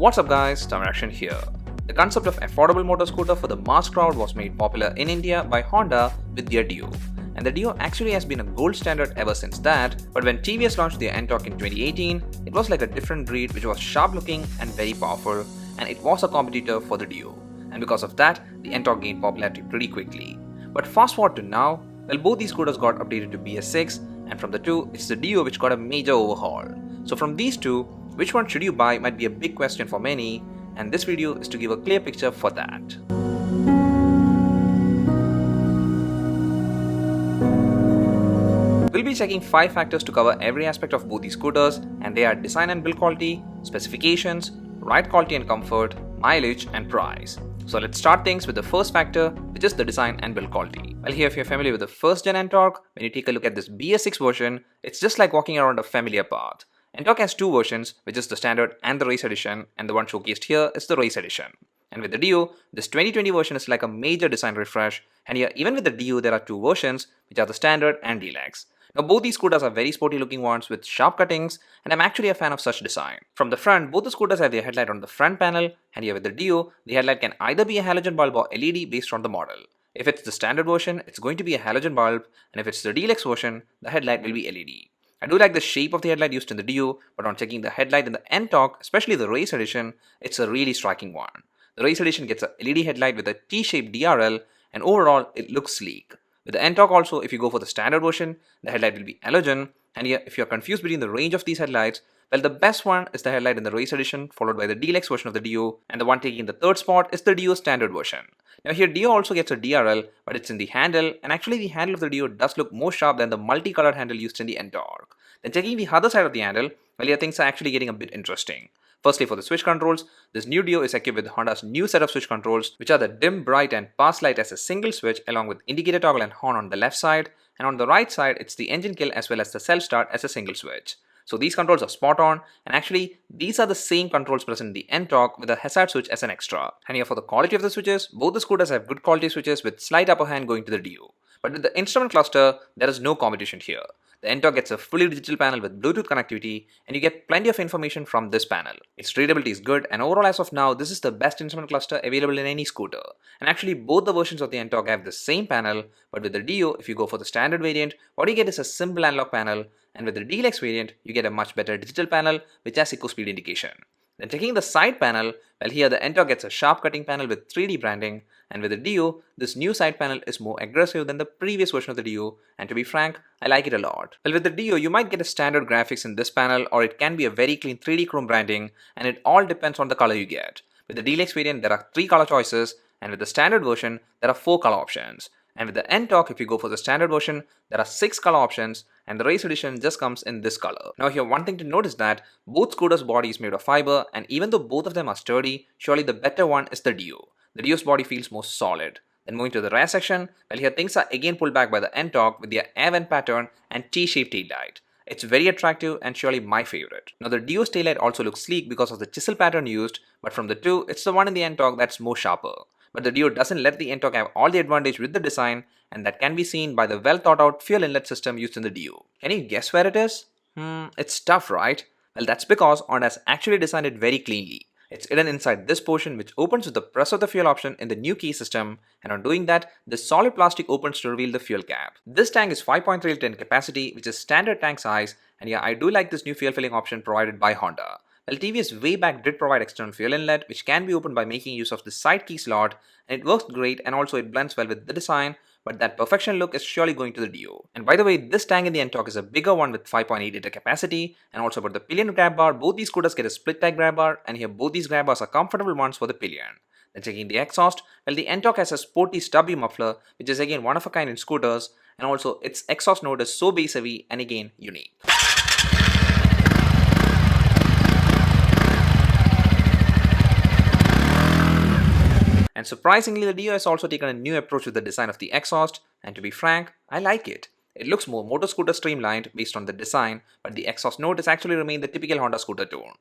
What's up guys, Tamarakshan here. The concept of affordable motor scooter for the mass crowd was made popular in India by Honda with their Dio. And the Dio actually has been a gold standard ever since that, but when TVS launched their Ntorq in 2018, it was like a different breed which was sharp looking and very powerful, and it was a competitor for the Dio. And because of that, the Ntorq gained popularity pretty quickly. But fast forward to now, well, both these scooters got updated to BS-6, and from the two, it's the Dio which got a major overhaul. So from these two, which one should you buy might be a big question for many, and this video is to give a clear picture for that. We'll be checking 5 factors to cover every aspect of both these scooters, and they are design and build quality, specifications, ride quality and comfort, mileage and price. So let's start things with the first factor, which is the design and build quality. Well, here if you're familiar with the first gen Ntorq, when you take a look at this BS-6 version, it's just like walking around a familiar path. Ntorq has two versions, which is the standard and the race edition, and the one showcased here is the race edition. And with the Dio, this 2020 version is like a major design refresh, and here even with the Dio there are two versions, which are the standard and deluxe. Now both these scooters are very sporty looking ones with sharp cuttings, and I'm actually a fan of such design. From the front, both the scooters have their headlight on the front panel, and here with the Dio, the headlight can either be a halogen bulb or LED based on the model. If it's the standard version, it's going to be a halogen bulb, and if it's the deluxe version, the headlight will be LED. I do like the shape of the headlight used in the Dio, but on checking the headlight in the Ntorq, especially the race edition, it's a really striking one. The race edition gets a LED headlight with a T-shaped DRL, and overall it looks sleek. With the Ntorq also, if you go for the standard version, the headlight will be halogen, and here if you're confused between the range of these headlights, well, the best one is the headlight in the race edition, followed by the deluxe version of the Dio, and the one taking the third spot is the Dio standard version. Now here Dio also gets a DRL, but it's in the handle, and actually the handle of the Dio does look more sharp than the multicolored handle used in the Ntorq. Then checking the other side of the handle, well, here things are actually getting a bit interesting. Firstly, for the switch controls, this new Dio is equipped with Honda's new set of switch controls, which are the dim, bright and pass light as a single switch along with indicator toggle and horn on the left side, and on the right side it's the engine kill as well as the self start as a single switch. So these controls are spot on, and actually these are the same controls present in the Ntorq with a hazard switch as an extra. And here for the quality of the switches, both the scooters have good quality switches with slight upper hand going to the Dio. But with the instrument cluster, there is no competition here. The Ntorq gets a fully digital panel with Bluetooth connectivity, and you get plenty of information from this panel. Its readability is good, and overall as of now, this is the best instrument cluster available in any scooter. And actually both the versions of the Ntorq have the same panel, but with the Dio, if you go for the standard variant, what you get is a simple analog panel, and with the deluxe variant, you get a much better digital panel which has eco speed indication. Then taking the side panel, well, here the Ntorq gets a sharp cutting panel with 3D branding, and with the Dio, this new side panel is more aggressive than the previous version of the Dio, and to be frank, I like it a lot. Well, with the Dio, you might get a standard graphics in this panel, or it can be a very clean 3D chrome branding, and it all depends on the color you get. With the deluxe variant, there are 3 color choices, and with the standard version, there are 4 color options. And with the Ntorq, if you go for the standard version, there are 6 color options, and the race edition just comes in this color. Now here one thing to note is that both scooters' body is made of fiber, and even though both of them are sturdy, surely the better one is the Dio. The Dio's body feels more solid. Then moving to the rear section, well, here things are again pulled back by the Ntorq with their air vent pattern and T-shaped taillight. It's very attractive and surely my favorite. Now the Dio's taillight also looks sleek because of the chisel pattern used, but from the two, it's the one in the Ntorq that's more sharper. But the Dio doesn't let the Ntorq have all the advantage with the design, and that can be seen by the well thought out fuel inlet system used in the Dio. Can you guess where it is? It's tough, right? Well, that's because Honda has actually designed it very cleanly. It's hidden inside this portion, which opens with the press of the fuel option in the new key system, and on doing that, the solid plastic opens to reveal the fuel cap. This tank is 5.3 liter in capacity, which is standard tank size, and yeah, I do like this new fuel filling option provided by Honda. Well, TVS way back did provide external fuel inlet, which can be opened by making use of the side key slot, and it works great, and also it blends well with the design, but that perfection look is surely going to the Dio. And by the way, this tank in the Ntorq is a bigger one with 5.8 liter capacity, and also about the pillion grab bar, both these scooters get a split type grab bar, and here both these grab bars are comfortable ones for the pillion. Then checking the exhaust, well, the Ntorq has a sporty stubby muffler, which is again one of a kind in scooters, and also its exhaust note is so bass heavy and again unique. And surprisingly, the Dio has also taken a new approach with the design of the exhaust, and to be frank, I like it. It looks more motor scooter streamlined based on the design, but the exhaust note has actually remained the typical Honda scooter tone.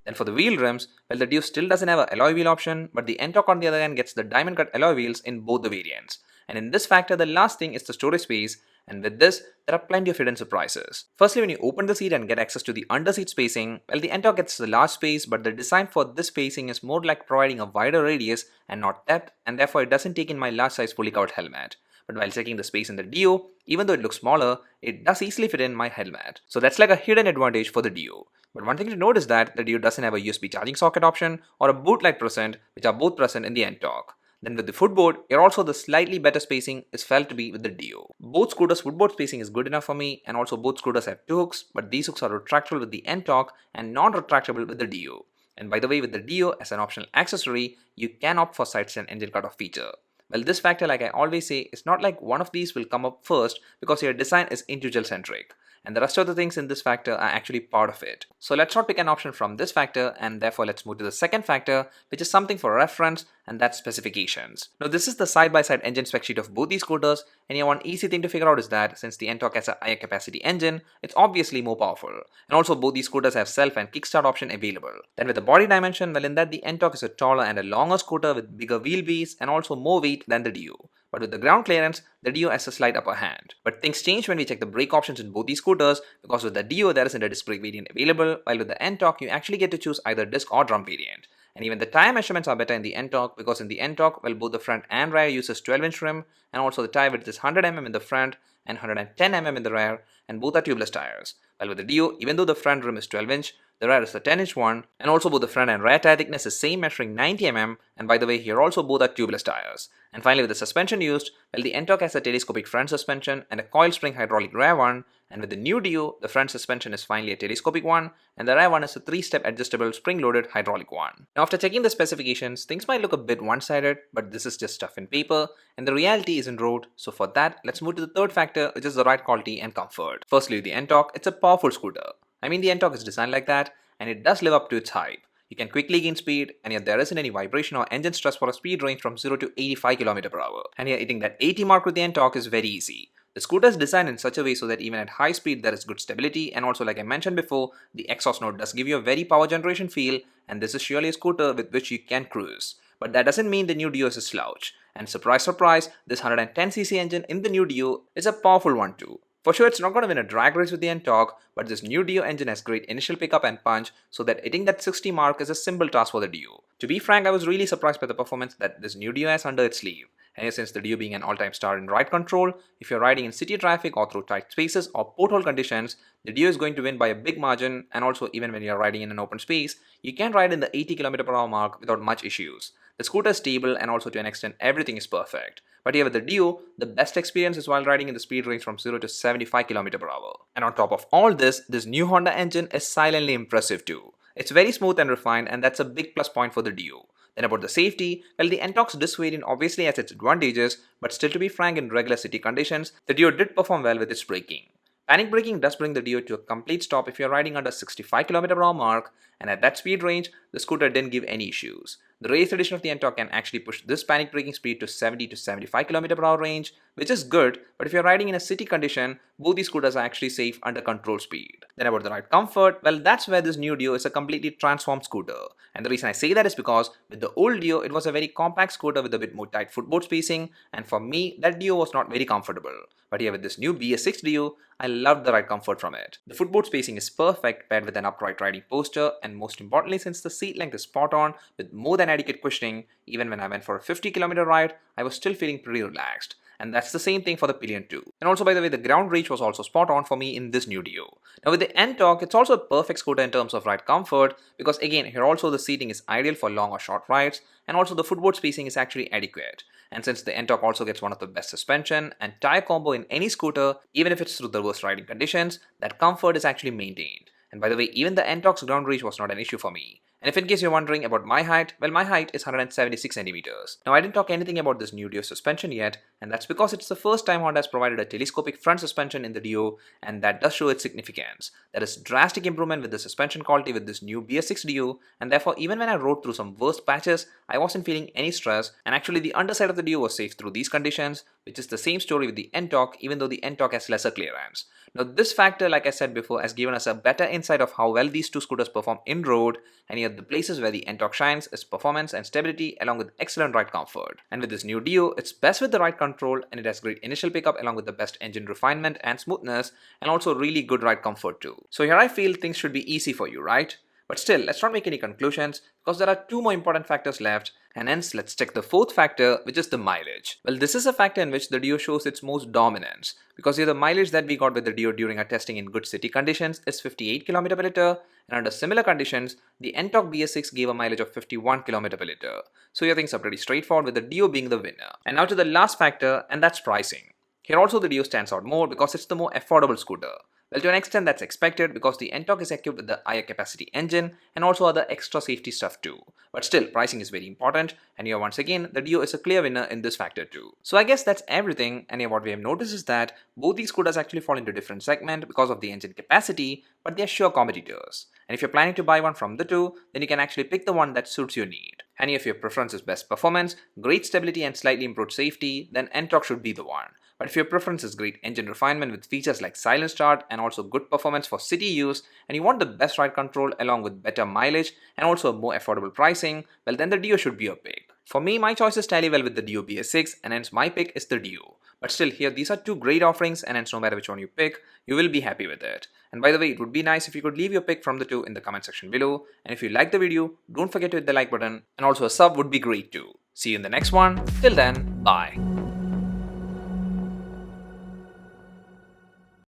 Then for the wheel rims, well, the Dio still doesn't have an alloy wheel option, but the Ntorq on the other hand gets the diamond cut alloy wheels in both the variants. And in this factor, the last thing is the storage space, and with this, there are plenty of hidden surprises. Firstly, when you open the seat and get access to the under-seat spacing, well, the Ntorq gets the large space, but the design for this spacing is more like providing a wider radius and not depth, and therefore it doesn't take in my large size fully covered helmet. But while checking the space in the Dio, even though it looks smaller, it does easily fit in my helmet. So that's like a hidden advantage for the Dio. But one thing to note is that the Dio doesn't have a USB charging socket option or a boot light present, which are both present in the Ntorq. Then with the footboard, here also the slightly better spacing is felt to be with the Dio. Both scooters' footboard spacing is good enough for me, and also both scooters have two hooks, but these hooks are retractable with the Ntorq and non-retractable with the Dio. And by the way, with the Dio as an optional accessory, you can opt for side stand engine cutoff feature. Well, this factor, like I always say, is not like one of these will come up first because your design is individual centric, and the rest of the things in this factor are actually part of it. So let's not pick an option from this factor, and therefore let's move to the second factor, which is something for reference, and that's specifications. Now this is the side-by-side engine spec sheet of both these scooters, and yeah, one easy thing to figure out is that since the Ntorq has a higher capacity engine, it's obviously more powerful. And also both these scooters have self and kickstart option available. Then with the body dimension, well, in that the Ntorq is a taller and a longer scooter with bigger wheelbase and also more weight than the Dio. But with the ground clearance, the Dio has a slight upper hand. But things change when we check the brake options in both these scooters, because with the Dio there isn't a disc brake variant available, while with the Ntorq you actually get to choose either disc or drum variant. And even the tire measurements are better in the Ntorq, because in the Ntorq, well, both the front and rear uses 12-inch rim, and also the tire width is 100 mm in the front and 110 mm in the rear, and both are tubeless tires. While with the Dio, even though the front rim is 12-inch, the rear is a 10-inch one, and also both the front and rear tire thickness is same, measuring 90 mm, and by the way, here also both are tubeless tires. And finally, with the suspension used, well, the Ntorq has a telescopic front suspension and a coil spring hydraulic rear one, and with the new Dio, the front suspension is finally a telescopic one, and the rear one is a 3-step adjustable spring-loaded hydraulic one. Now after checking the specifications, things might look a bit one-sided, but this is just stuff in paper, and the reality is in road, so for that, let's move to the third factor, which is the ride quality and comfort. Firstly, the Ntorq, it's a powerful scooter. I mean, the Ntorq is designed like that, and it does live up to its hype. You can quickly gain speed, and yet there isn't any vibration or engine stress for a speed range from 0 to 85 km/h. And here hitting that 80 mark with the Ntorq is very easy. The scooter is designed in such a way so that even at high speed there is good stability, and also like I mentioned before, the exhaust note does give you a very power generation feel, and this is surely a scooter with which you can cruise. But that doesn't mean the new Dio is a slouch. And surprise surprise, this 110cc engine in the new Dio is a powerful one too. For sure, it's not going to win a drag race with the Ntorq, but this new Dio engine has great initial pickup and punch, so that hitting that 60 mark is a simple task for the Dio. To be frank, I was really surprised by the performance that this new Dio has under its sleeve. And since the Dio being an all-time star in ride control, if you're riding in city traffic or through tight spaces or pothole conditions, the Dio is going to win by a big margin, and also even when you're riding in an open space, you can ride in the 80 km/h mark without much issues. The scooter is stable, and also to an extent everything is perfect. But here with the Dio, the best experience is while riding in the speed range from 0 to 75 km/h. And on top of all this new Honda engine is silently impressive too. It's very smooth and refined, and that's a big plus point for the Dio. Then about the safety, well, the Ntorq's disc variant obviously has its advantages, but still, to be frank, in regular city conditions, the Dio did perform well with its braking. Panic braking does bring the Dio to a complete stop if you're riding under 65 km/h mark, and at that speed range, the scooter didn't give any issues. The race edition of the Ntorq can actually push this panic braking speed to 70 to 75 km/h range, which is good, but if you're riding in a city condition, both these scooters are actually safe under controlled speed. Then about the ride comfort, well, that's where this new Dio is a completely transformed scooter. And the reason I say that is because with the old Dio, it was a very compact scooter with a bit more tight footboard spacing, and for me, that Dio was not very comfortable. But here with this new BS-6 Dio, I loved the ride comfort from it. The footboard spacing is perfect paired with an upright riding posture, and most importantly, since the seat length is spot on with more than adequate cushioning, even when I went for a 50-km ride, I was still feeling pretty relaxed. And that's the same thing for the pillion too. And also, by the way, the ground reach was also spot on for me in this new Dio. Now with the Ntorq, it's also a perfect scooter in terms of ride comfort, because again, here also the seating is ideal for long or short rides, and also the footboard spacing is actually adequate. And since the Ntorq also gets one of the best suspension and tire combo in any scooter, even if it's through the worst riding conditions, that comfort is actually maintained. And by the way, even the Ntorq's ground reach was not an issue for me. And if in case you're wondering about my height, well, my height is 176 centimeters. Now I didn't talk anything about this new Dio suspension yet, and that's because it's the first time Honda has provided a telescopic front suspension in the Dio, and that does show its significance. There is drastic improvement with the suspension quality with this new BS-6 Dio, and therefore even when I rode through some worst patches, I wasn't feeling any stress, and actually the underside of the Dio was safe through these conditions, which is the same story with the Ntorq, even though the Ntorq has lesser clearance. Now this factor, like I said before, has given us a better insight of how well these two scooters perform in road, and here here the places where the Ntorq shines is performance and stability along with excellent ride comfort. And with this new Dio, it's best with the ride control and it has great initial pickup along with the best engine refinement and smoothness and also really good ride comfort too. So here I feel things should be easy for you, right? But still, let's not make any conclusions because there are two more important factors left, and hence let's check the fourth factor, which is the mileage. Well, this is a factor in which the Dio shows its most dominance because here the mileage that we got with the Dio during our testing in good city conditions is 58 km per liter, and under similar conditions, the Ntorq BS-6 gave a mileage of 51 km per liter. So here things are pretty straightforward with the Dio being the winner. And now to the last factor, and that's pricing. Here also the Dio stands out more because it's the more affordable scooter. Well, to an extent that's expected because the Ntorq is equipped with the higher capacity engine and also other extra safety stuff too. But still, pricing is very important, and here once again, the Dio is a clear winner in this factor too. So I guess that's everything, and here what we have noticed is that both these scooters actually fall into different segments because of the engine capacity, but they are sure competitors. And if you're planning to buy one from the two, then you can actually pick the one that suits your need. And if your preference is best performance, great stability and slightly improved safety, then Ntorq should be the one. But if your preference is great engine refinement with features like silent start and also good performance for city use, and you want the best ride control along with better mileage and also a more affordable pricing, well then the Dio should be your pick. For me, my choices tally well with the Dio BS-6 and hence my pick is the Dio. But still here these are two great offerings and hence no matter which one you pick, you will be happy with it. And by the way, it would be nice if you could leave your pick from the two in the comment section below. And if you like the video, don't forget to hit the like button and also a sub would be great too. See you in the next one. Till then, bye.